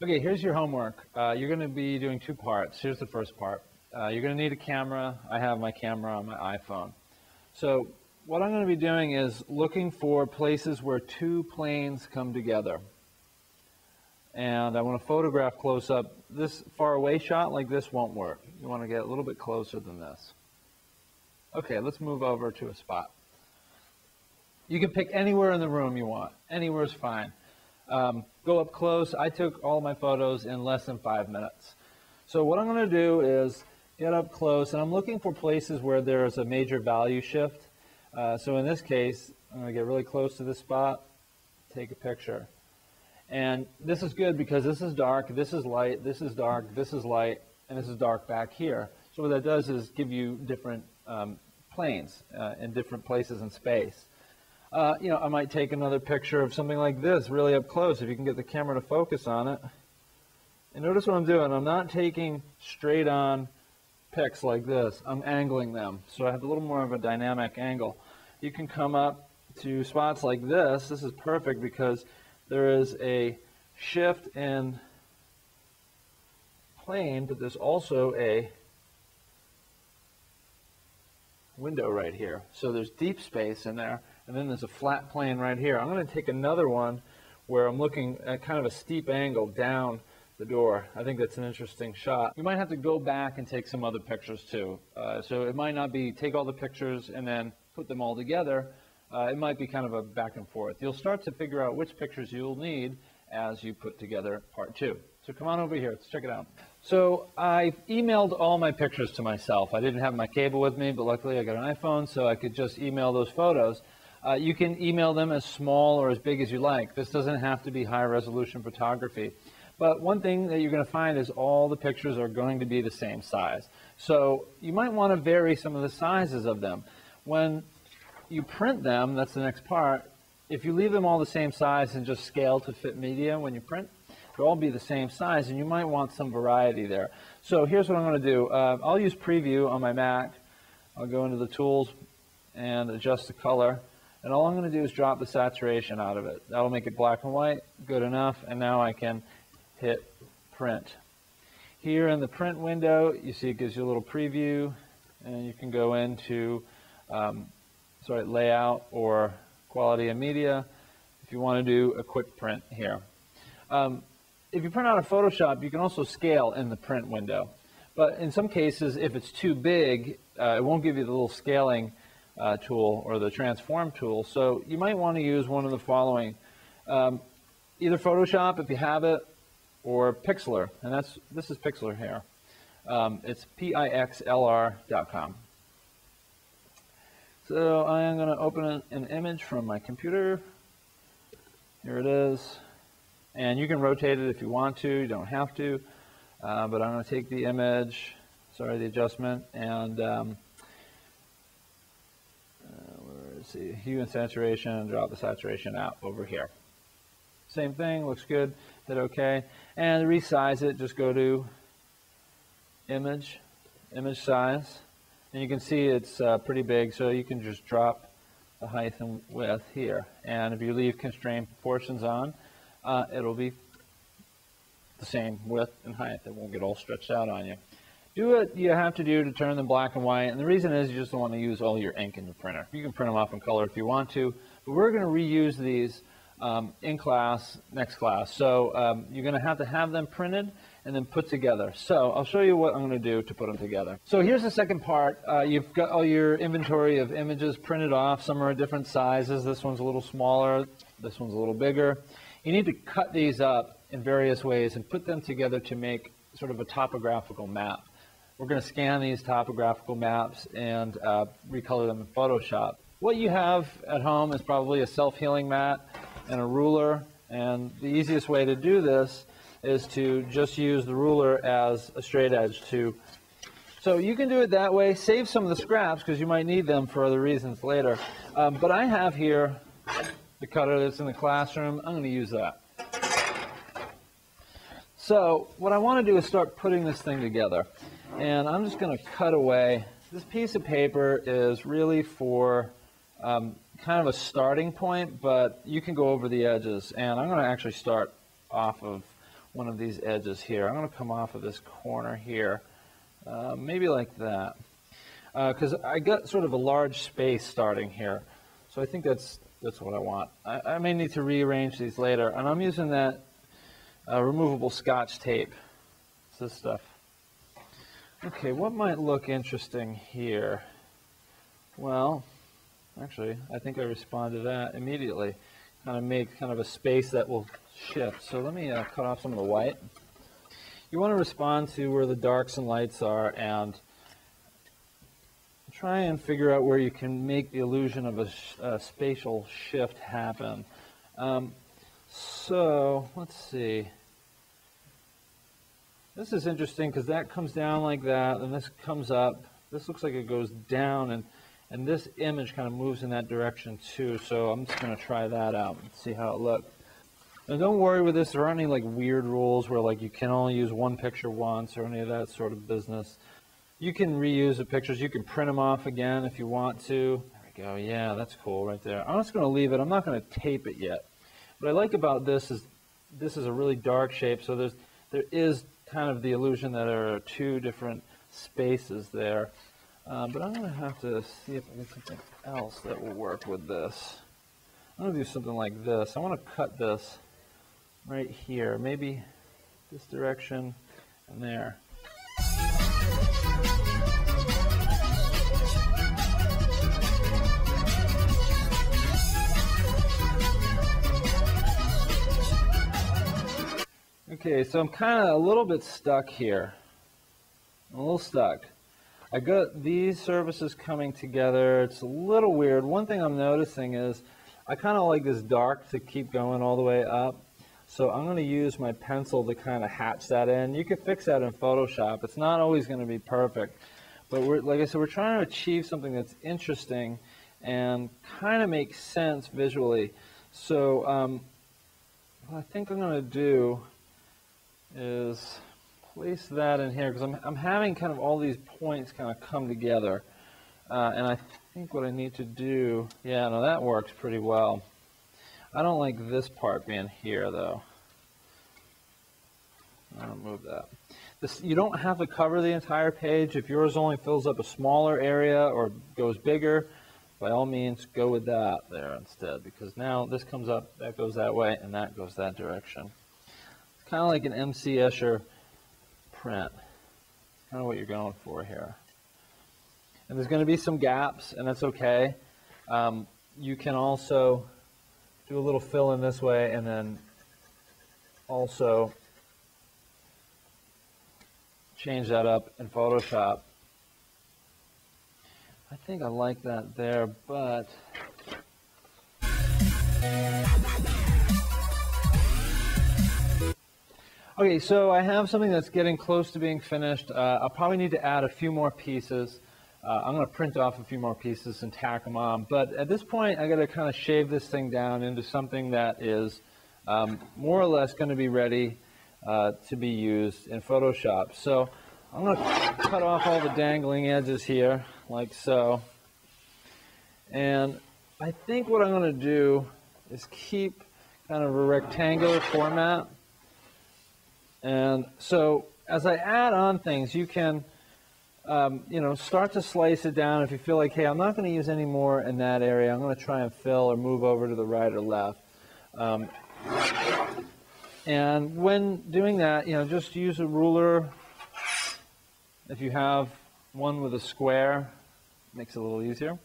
Okay, here's your homework. You're going to be doing two parts. Here's the first part. You're going to need a camera. I have my camera on my iPhone. So what I'm going to be doing is looking for places where two planes come together. And I want to photograph close up. This far away shot like this won't work. You want to get a little bit closer than this. Okay, let's move over to a spot. You can pick anywhere in the room you want. Anywhere is fine. Go up close. I took all my photos in less than 5 minutes. So what I'm going to do is get up close, and I'm looking for places where there's a major value shift. So in this case, I'm going to get really close to this spot, take a picture. And this is good because this is dark, this is light, this is dark, this is light, and this is dark back here. So what that does is give you different planes in different places in space. I might take another picture of something like this really up close if you can get the camera to focus on it. And notice what I'm doing. I'm not taking straight on pics like this. I'm angling them. So I have a little more of a dynamic angle. You can come up to spots like this. This is perfect because there is a shift in plane, but there's also a window right here. So there's deep space in there. And then there's a flat plane right here. I'm going to take another one where I'm looking at kind of a steep angle down the door. I think that's an interesting shot. You might have to go back and take some other pictures too. So it might not be take all the pictures and then put them all together. It might be kind of a back and forth. You'll start to figure out which pictures you'll need as you put together part two. So come on over here, let's check it out. So I emailed all my pictures to myself. I didn't have my cable with me, but luckily I got an iPhone, so I could just email those photos. You can email them as small or as big as you like. This doesn't have to be high resolution photography. But one thing that you're going to find is all the pictures are going to be the same size. So you might want to vary some of the sizes of them. When you print them, that's the next part, if you leave them all the same size and just scale to fit media when you print, they'll all be the same size, and you might want some variety there. So here's what I'm going to do. I'll use Preview on my Mac. I'll go into the tools and adjust the color. And all I'm going to do is drop the saturation out of it. That'll make it black and white, good enough, and now I can hit print. Here in the print window, you see it gives you a little preview, and you can go into layout or quality of media if you want to do a quick print here. If you print out a Photoshop, you can also scale in the print window. But in some cases, if it's too big, it won't give you the little scaling tool or the transform tool. So you might want to use one of the following. Either Photoshop if you have it, or Pixlr, and this is Pixlr here. It's pixlr.com. So I am going to open an image from my computer. Here it is. And you can rotate it if you want to, you don't have to. But I'm going to take the image, the adjustment, and let's see, hue and saturation, and drop the saturation out over here. Same thing, looks good, hit OK. And to resize it, just go to image size. And you can see it's pretty big, so you can just drop the height and width here. And if you leave constrained proportions on, it'll be the same width and height. It won't get all stretched out on you. Do what you have to do to turn them black and white, and the reason is you just don't want to use all your ink in your printer. You can print them off in color if you want to, but we're going to reuse these in class, next class. So you're going to have them printed and then put together. So I'll show you what I'm going to do to put them together. So here's the second part. You've got all your inventory of images printed off. Some are different sizes. This one's a little smaller. This one's a little bigger. You need to cut these up in various ways and put them together to make sort of a topographical map. We're going to scan these topographical maps and recolor them in Photoshop. What you have at home is probably a self-healing mat and a ruler, and the easiest way to do this is to just use the ruler as a straight edge too. So you can do it that way, save some of the scraps because you might need them for other reasons later. But I have here the cutter that's in the classroom. I'm going to use that. So what I want to do is start putting this thing together. And I'm just going to cut away. This piece of paper is really for kind of a starting point, but you can go over the edges. And I'm going to actually start off of one of these edges here. I'm going to come off of this corner here, maybe like that, because I got sort of a large space starting here. So I think that's what I want. I may need to rearrange these later, and I'm using that removable Scotch tape. It's this stuff. Okay, what might look interesting here? Well, actually, I think I respond to that immediately. Kind of make kind of a space that will shift. So let me cut off some of the white. You want to respond to where the darks and lights are and try and figure out where you can make the illusion of a spatial shift happen. So let's see. This is interesting because that comes down like that, and this comes up. This looks like it goes down, and this image kind of moves in that direction too. So I'm just going to try that out and see how it looks. Now don't worry with this. There aren't any like weird rules where like you can only use one picture once or any of that sort of business. You can reuse the pictures. You can print them off again if you want to. There we go. Yeah, that's cool right there. I'm just going to leave it. I'm not going to tape it yet. What I like about this is a really dark shape, so there is kind of the illusion that there are two different spaces there. But I'm going to have to see if I get something else that will work with this. I'm going to do something like this. I want to cut this right here, maybe this direction and there. Okay, so I'm kind of a little bit stuck here. I'm a little stuck. I got these surfaces coming together. It's a little weird. One thing I'm noticing is I kind of like this dark to keep going all the way up. So I'm going to use my pencil to kind of hatch that in. You can fix that in Photoshop. It's not always going to be perfect. But like I said, we're trying to achieve something that's interesting and kind of makes sense visually. So what I think I'm going to do is place that in here because I'm having kind of all these points kind of come together. And I think what I need to do, yeah, no, that works pretty well. I don't like this part being here, though. I'll move that. You don't have to cover the entire page. If yours only fills up a smaller area or goes bigger, by all means, go with that there instead. Because now this comes up, that goes that way, and that goes that direction. It's kind of like an MC Escher print. Kind of what you're going for here. And there's going to be some gaps, and that's okay. You can also do a little fill in this way, and then also change that up in Photoshop. I think I like that there, but okay, so I have something that's getting close to being finished. I'll probably need to add a few more pieces. I'm going to print off a few more pieces and tack them on. But at this point, I got to kind of shave this thing down into something that is more or less going to be ready to be used in Photoshop. So I'm going to cut off all the dangling edges here, like so. And I think what I'm going to do is keep kind of a rectangular format. And so as I add on things, you can start to slice it down if you feel like, hey, I'm not going to use any more in that area. I'm going to try and fill or move over to the right or left. And when doing that, just use a ruler. If you have one with a square, it makes it a little easier.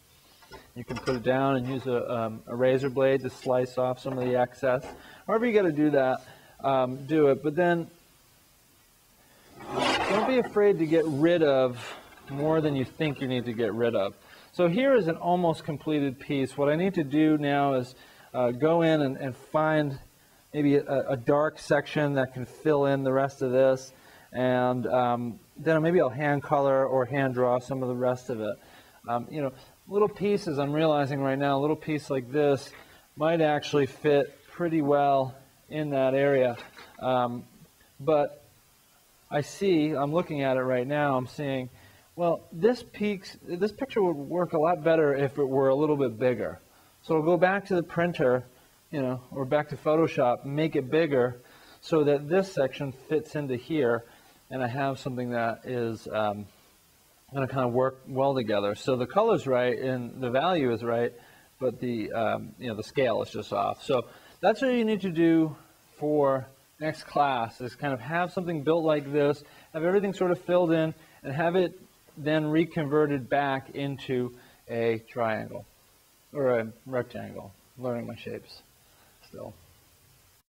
You can put it down and use a razor blade to slice off some of the excess. However you got to do that, do it. But then don't be afraid to get rid of more than you think you need to get rid of. So here is an almost completed piece. What I need to do now is go in and find maybe a dark section that can fill in the rest of this. And then maybe I'll hand color or hand draw some of the rest of it. Little pieces, I'm realizing right now, a little piece like this might actually fit pretty well in that area. But I'm looking at it right now, I'm seeing, well, this picture would work a lot better if it were a little bit bigger. So I'll go back to the printer, or back to Photoshop, make it bigger. so that this section fits into here, and I have something that is going to kind of work well together. So the color's right and the value is right, but the the scale is just off. So that's what you need to do for next class, is kind of have something built like this, have everything sort of filled in, and have it then reconverted back into a triangle or a rectangle. Learning my shapes still.